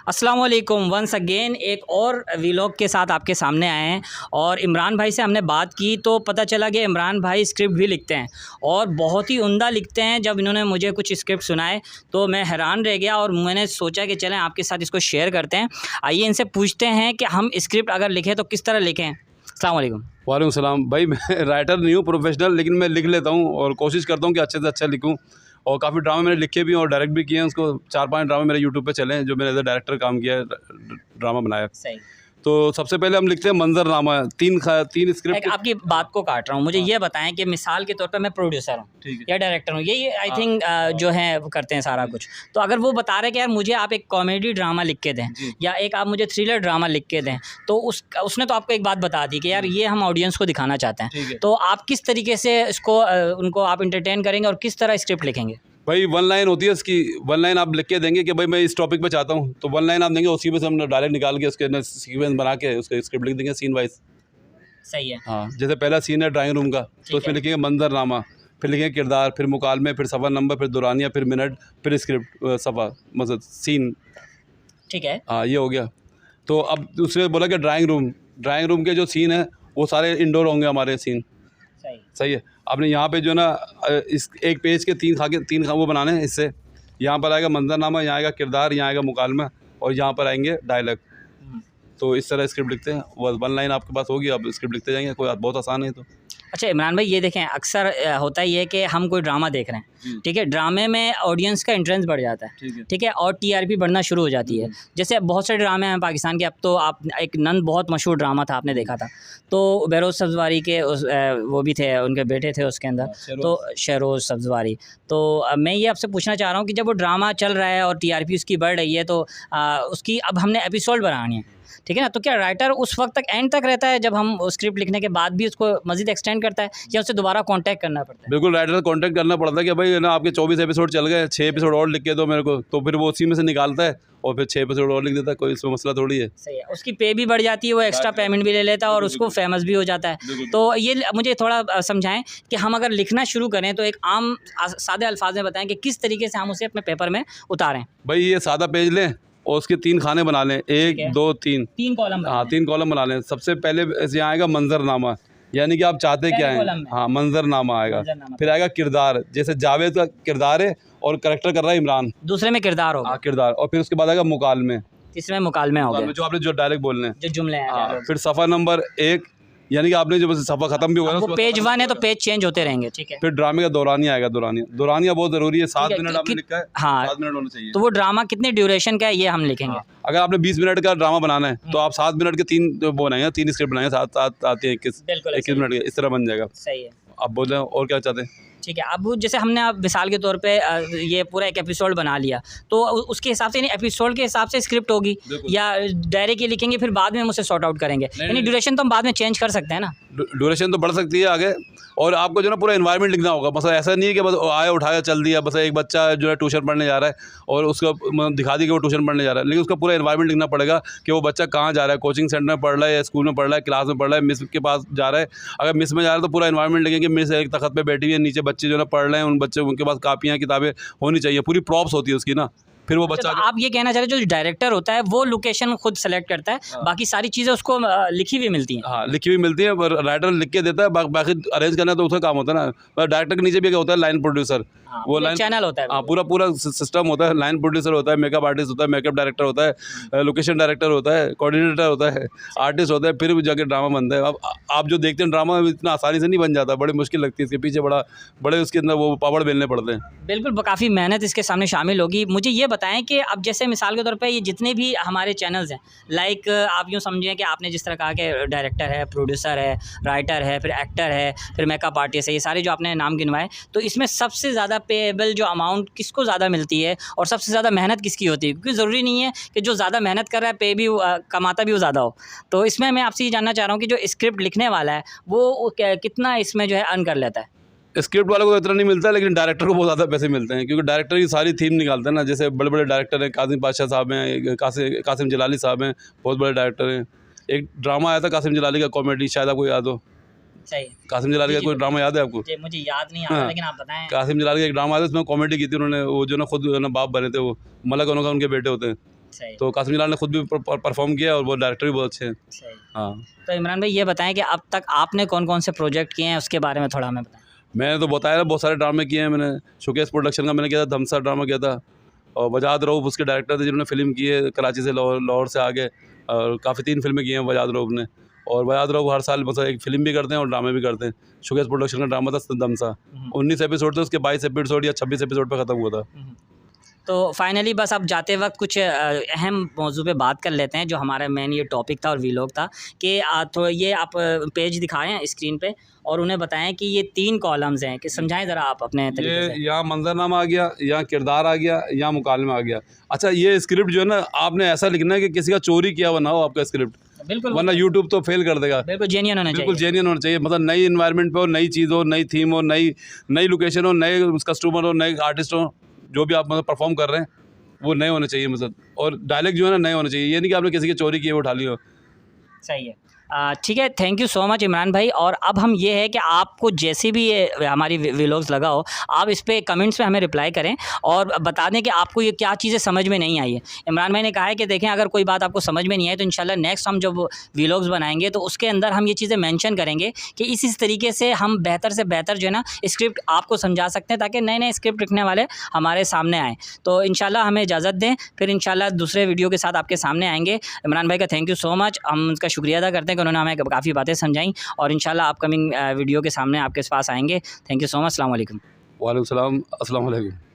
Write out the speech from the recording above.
अस्सलाम वालेकुम once again एक और व्लॉग के साथ आपके सामने आए हैं। और इमरान भाई से हमने बात की तो पता चला कि इमरान भाई स्क्रिप्ट भी लिखते हैं और बहुत ही उम्दा लिखते हैं। जब इन्होंने मुझे कुछ स्क्रिप्ट सुनाए तो मैं हैरान रह गया और मैंने सोचा कि चलें आपके साथ इसको शेयर करते हैं। आइए इनसे पूछते हैं कि हम स्क्रिप्ट अगर लिखें तो किस तरह लिखें। अस्सलाम वालेकुम। वालेकुम सलाम। भाई मैं राइटर नहीं हूँ प्रोफेशनल, लेकिन मैं लिख लेता हूँ और कोशिश करता हूँ कि अच्छे से अच्छा लिखूँ। और काफ़ी ड्रामे मैंने लिखे भी हैं और डायरेक्ट भी किए हैं। उसको 4-5 ड्रामे मेरे यूट्यूब पे चले हैं जो मैंने एज ए डायरेक्टर काम किया है, ड्रामा बनाया। सही। तो सबसे पहले हम लिखते हैं मंजरनामा। तीन स्क्रिप्ट। आपकी बात को काट रहा हूँ, मुझे ये बताएं कि मिसाल के तौर पर मैं प्रोड्यूसर हूँ या डायरेक्टर हूँ, ये आई थिंक जो है वो करते हैं सारा कुछ। तो अगर वो बता रहे हैं कि यार मुझे आप एक कॉमेडी ड्रामा लिख के दें या एक आप मुझे थ्रिलर ड्रामा लिख के दें, तो उसने तो आपको एक बात बता दी कि यार ये हम ऑडियंस को दिखाना चाहते हैं, तो आप किस तरीके से इसको उनको आप इंटरटेन करेंगे और किस तरह स्क्रिप्ट लिखेंगे? भाई 1 लाइन होती है इसकी। 1 लाइन आप लिख के देंगे कि भाई मैं इस टॉपिक पे चाहता हूँ, तो 1 लाइन आप देंगे, उसी में से हम डायरेक्ट निकाल के उसके सीक्वेंस बना के उसका स्क्रिप्ट लिख देंगे सीन वाइज। सही है। हाँ, जैसे पहला सीन है ड्राइंग रूम का, तो उसमें लिखेंगे मंजरनामा, फिर लिखेंगे किरदार, फिर मुकालमे, फिर सफ़र नंबर, फिर दुरानिया, फिर मिनट, फिर स्क्रिप्ट सफ़ा मतलब सीन। ठीक है। हाँ, ये हो गया। तो अब उसने बोला कि ड्राइंग रूम के जो सीन है वो सारे इंडोर होंगे हमारे सीन। सही है। आपने यहाँ पे जो है ना इस एक पेज के तीन वो बनाने हैं। इससे यहाँ पर आएगा मंजरनामा, यहाँ आएगा किरदार, यहाँ आएगा मुकालमा और यहाँ पर आएंगे डायलॉग। तो इस तरह स्क्रिप्ट लिखते हैं। 1 लाइन आपके पास होगी, आप स्क्रिप्ट लिखते जाएंगे, कोई बहुत आसान है। तो अच्छा इमरान भाई, ये देखें अक्सर होता ही है कि हम कोई ड्रामा देख रहे हैं, ठीक है, ड्रामे में ऑडियंस का इंटरेस्ट बढ़ जाता है, ठीक है, और टीआरपी बढ़ना शुरू हो जाती है। जैसे बहुत से ड्रामे हैं पाकिस्तान के। अब तो आप एक नंद बहुत मशहूर ड्रामा था, आपने देखा था, तो बेरोज़ सब्ज़वारी के वो भी थे, उनके बेटे थे उसके अंदर, तो शहरोज़ सब्ज़वारी। तो मैं ये आपसे पूछना चाह रहा हूँ कि जब वो ड्रामा चल रहा है और टीआरपी उसकी बढ़ रही है, तो उसकी अब हमने एपिसोड बनानी है, ठीक है ना, तो क्या राइटर उस वक्त तक एंड तक रहता है जब हम स्क्रिप्ट लिखने के बाद भी उसको मज़ीद एक्सटेंड करता है, या उससे दोबारा कांटेक्ट करना पड़ता है? बिल्कुल, राइटर से कांटेक्ट करना पड़ता है कि भाई ना आपके 24 एपिसोड चल गए, 6 एपिसोड और लिख के दो मेरे को, तो फिर वो उसी में से निकालता है और फिर 6 एपिसोड और लिख देता है। कोई इसमें मसला थोड़ी है। सही है। उसकी पे भी बढ़ जाती है, वो एक्स्ट्रा पेमेंट भी ले लेता है और उसको फेमस भी हो जाता है। तो ये मुझे थोड़ा समझाएं कि हम अगर लिखना शुरू करें तो एक आम सादे अल्फाज में बताएं कि किस तरीके से हम उसे अपने पेपर में उतारें। भाई ये सादा पेज लें और उसके 3 खाने बना लें, 1 2 3 3 कॉलम। हाँ, 3 कॉलम बना लें। सबसे पहले यहाँ आएगा मंजरनामा, यानी कि आप चाहते क्या हैं। हाँ, मंजरनामा आएगा। फिर आएगा किरदार, जैसे जावेद का किरदार है और करेक्टर कर रहा है इमरान, दूसरे में किरदार होगा। हाँ, किरदार। और फिर उसके बाद आएगा मुकालमे, तीसरे में मुकालमे हो गए, जो आपने जो डायरेक्ट बोलने हैं, जो जुमले हैं। हाँ, फिर सफ़र नंबर 1, यानी कि आपने जो सफ़र ख़त्म भी होगा ना, वो पेज 1 है तो पेज चेंज होते रहेंगे, ठीक है। फिर ड्रामे का दौरानिया आएगा। दौरानिया बहुत ज़रूरी है। 7 मिनट आपने लिखा है, हाँ, 7 मिनट होना चाहिए। तो वो ड्रामा कितने ड्यूरेशन का है ये हम लिखेंगे। अगर आपने 20 मिनट का ड्रामा बनाना है तो आप 7 मिनट के 3 वो बनाएंगे, 3 स्क्रिप्ट बनाएंगे, 7 आती है 21 मिनट के, इस तरह बन जाएगा। सही है। आप बोल रहे हैं और क्या चाहते हैं? ठीक है। अब जैसे हमने अब मिसाल के तौर पे ये पूरा एक एपिसोड बना लिया, तो उसके हिसाब से यानी एपिसोड के हिसाब से स्क्रिप्ट होगी या डायरेक्ट ये लिखेंगे फिर बाद में हम उसे सॉर्ट आउट करेंगे? यानी ड्यूरेशन तो हम बाद में चेंज कर सकते हैं ना? ड्यूरेशन तो बढ़ सकती है आगे। और आपको जो ना पूरा एनवायरनमेंट लिखना होगा। बस ऐसा नहीं है कि बस आया उठाया चल दिया। बस एक बच्चा जो है ट्यूशन पढ़ने जा रहा है और उसको दिखा दी कि वो ट्यूशन पढ़ने जा रहा है, लेकिन उसका पूरा एनवायरनमेंट लिखना पड़ेगा कि वो बच्चा कहाँ जा रहा है, कोचिंग सेंटर में पढ़ रहा है या स्कूल में पढ़ रहा है, क्लास में पढ़ रहा है, मिस के पास जा रहा है। अगर मिस में जा रहा है तो पूरा एनवायरनमेंट लिखेंगे, मिस एक तख्त पे बैठी हुई है, नीचे बच्चे जो है पढ़ रहे हैं, उन बच्चे उनके पास कापियाँ किताबें होनी चाहिए, पूरी प्रॉप्स होती है उसकी ना। फिर वो बच्चा आप ये कहना चाह रहे हैं जो डायरेक्टर होता है वो लोकेशन खुद सेलेक्ट करता है, बाकी सारी चीज़ें उसको लिखी हुई मिलती हैं? हाँ, लिखी हुई मिलती है, राइटर लिख के देता है, बाकी अरेंज करना तो उसका काम होता है ना। डायरेक्टर के नीचे भी क्या होता है, लाइन प्रोड्यूसर, वो लाइन चैनल होता है। हाँ, पूरा सिस्टम होता है। लाइन प्रोड्यूसर होता है, मेकअप आर्टिस्ट होता है, मेकअप डायरेक्टर होता है, लोकेशन डायरेक्टर होता है, कोऑर्डिनेटर होता है, आर्टिस्ट होता है, फिर जाके ड्रामा बनता है। अब आप जो देखते हैं ड्रामा इतना आसानी से नहीं बन जाता, बड़ी मुश्किल लगती है, इसके पीछे बड़े उसके अंदर वो पापड़ बेलने पड़ते हैं। बिल्कुल, काफ़ी मेहनत इसके सामने शामिल होगी। मुझे ये बताएं कि अब जैसे मिसाल के तौर पे ये जितने भी हमारे चैनल्स हैं, लाइक आप यूँ समझें कि आपने जिस तरह कहा कि डायरेक्टर है, प्रोड्यूसर है, राइटर है, फिर एक्टर है, फिर मेकअप आर्टिस्ट है, ये सारे जो आपने नाम गिनवाए, तो इसमें सबसे ज़्यादा पेएबल जो अमाउंट किसको ज़्यादा मिलती है और सबसे ज़्यादा मेहनत किसकी होती है? क्योंकि ज़रूरी नहीं है कि जो ज़्यादा मेहनत कर रहा है पे भी कमाता भी वो ज़्यादा हो। तो इसमें मैं आपसे ये जानना चाह रहा हूँ कि जो स्क्रिप्ट लिखने वाला है वो कितना इसमें जो है अर्न कर लेता है? स्क्रिप्ट वालों को इतना नहीं मिलता, लेकिन डायरेक्टर को बहुत ज़्यादा पैसे मिलते हैं, क्योंकि डायरेक्टर की सारी थीम निकालते हैं ना। जैसे बड़े बड़े डायरेक्टर हैं, कासिम पाशा साहब हैं, कासिम जलाली साहब हैं, बहुत बड़े डायरेक्टर हैं। एक ड्रामा आया था कासिम जलाली का, कॉमेडी, शायद आपको याद हो। सही। कासिम जलाली का कोई ड्रामा याद है आपको? मुझे याद नहीं आ रहा, लेकिन आप बताएं। कासिम जलाली का एक ड्रामा आया था, उसमें कॉमेडी की थी उन्होंने। वो जो ना खुद ना बाप बने थे, वो मलक उनका उनके बेटे होते हैं। सही तो कासिम जलाल ने खुद भी परफॉर्म किया और वो डायरेक्टर भी बहुत अच्छे हैं। सही। हाँ, तो इमरान भाई ये बताएं कि अब तक आपने कौन कौन से प्रोजेक्ट किए हैं उसके बारे में थोड़ा हमें बताएं। मैंने तो बताया बहुत सारे ड्रामे किए हैं। मैंने शोकेस प्रोडक्शन का मैंने किया था, धमसा ड्रामा किया था, और वजाद रऊफ उसके डायरेक्टर थे जिन्होंने फ़िल्म की है कराची से लाहौर से आगे, और काफ़ी 3 फिल्में की हैं वजाद रऊफ ने। और वजाद रऊफ हर साल मतलब एक फ़िल्म भी करते हैं और ड्रामे भी करते हैं। शोकेस प्रोडक्शन का ड्रामा था धमसा, 19 एपिसोड थे उसके, 22 एपिसोड या 26 एपिसोड पर ख़त्म हुआ था। तो फाइनली बस अब जाते वक्त कुछ अहम मौजू पे बात कर लेते हैं जो हमारा मेन ये टॉपिक था और वीलॉग था कि तो ये आप पेज दिखाएं स्क्रीन पे और उन्हें बताएं कि ये 3 कॉलम्स हैं, कि समझाएं ज़रा आप अपने तरीके से। यहाँ मंजरनामा आ गया, यहाँ किरदार आ गया, यहाँ मुकालमा आ गया। अच्छा, ये स्क्रिप्ट जो है ना, आपने ऐसा लिखना है कि किसी का चोरी किया हुआ ना हो आपका स्क्रिप्ट, बिल्कुल, वरना यूट्यूब तो फेल कर देगा। बिल्कुल जेन्युइन होना बिल्कुल चाहिए। जेन्युइन होना चाहिए, मतलब नई इन्वायरमेंट पे हो, नई चीज़ हो, नई थीम हो, नई लोकेशन हो, नए कस्टमर हो, नए आर्टिस्ट हो, जो भी आप मतलब परफॉर्म कर रहे हैं वो नए होने चाहिए मतलब, और डायलेक्ट जो है ना नए होने चाहिए। ये नहीं कि आपने किसी की चोरी की है वो उठा ली हो। सही है। ठीक है, thank you so much Imran भाई। और अब हम ये है कि आपको जैसे भी ये हमारी व्लॉग्स लगा हो, आप इस पे कमेंट्स में हमें रिप्लाई करें और बता दें कि आपको ये क्या चीज़ें समझ में नहीं आई है। इमरान भाई ने कहा है कि देखें अगर कोई बात आपको समझ में नहीं आई तो इंशाल्लाह नेक्स्ट हम जब व्लॉग्स बनाएंगे तो उसके अंदर हम ये चीज़ें मेंशन करेंगे कि इस तरीके से हम बेहतर से बेहतर जो है ना स्क्रिप्ट आपको समझा सकते हैं, ताकि नए नए स्क्रिप्ट लिखने वाले हमारे सामने आएँ। तो इंशाल्लाह हमें इजाज़त दें, फिर इंशाल्लाह दूसरे वीडियो के साथ आपके सामने आएँगे। इमरान भाई का थैंक यू सो मच, हम उनका शुक्रिया अदा करते हैं कि उन्होंने हमें काफ़ी बातें समझाई, और इंशाल्लाह अपकमिंग वीडियो के सामने आपके पास आएंगे। Thank you so much. अस्सलाम वालेकुम। वालेकुम सलाम, अस्सलाम वालेकुम।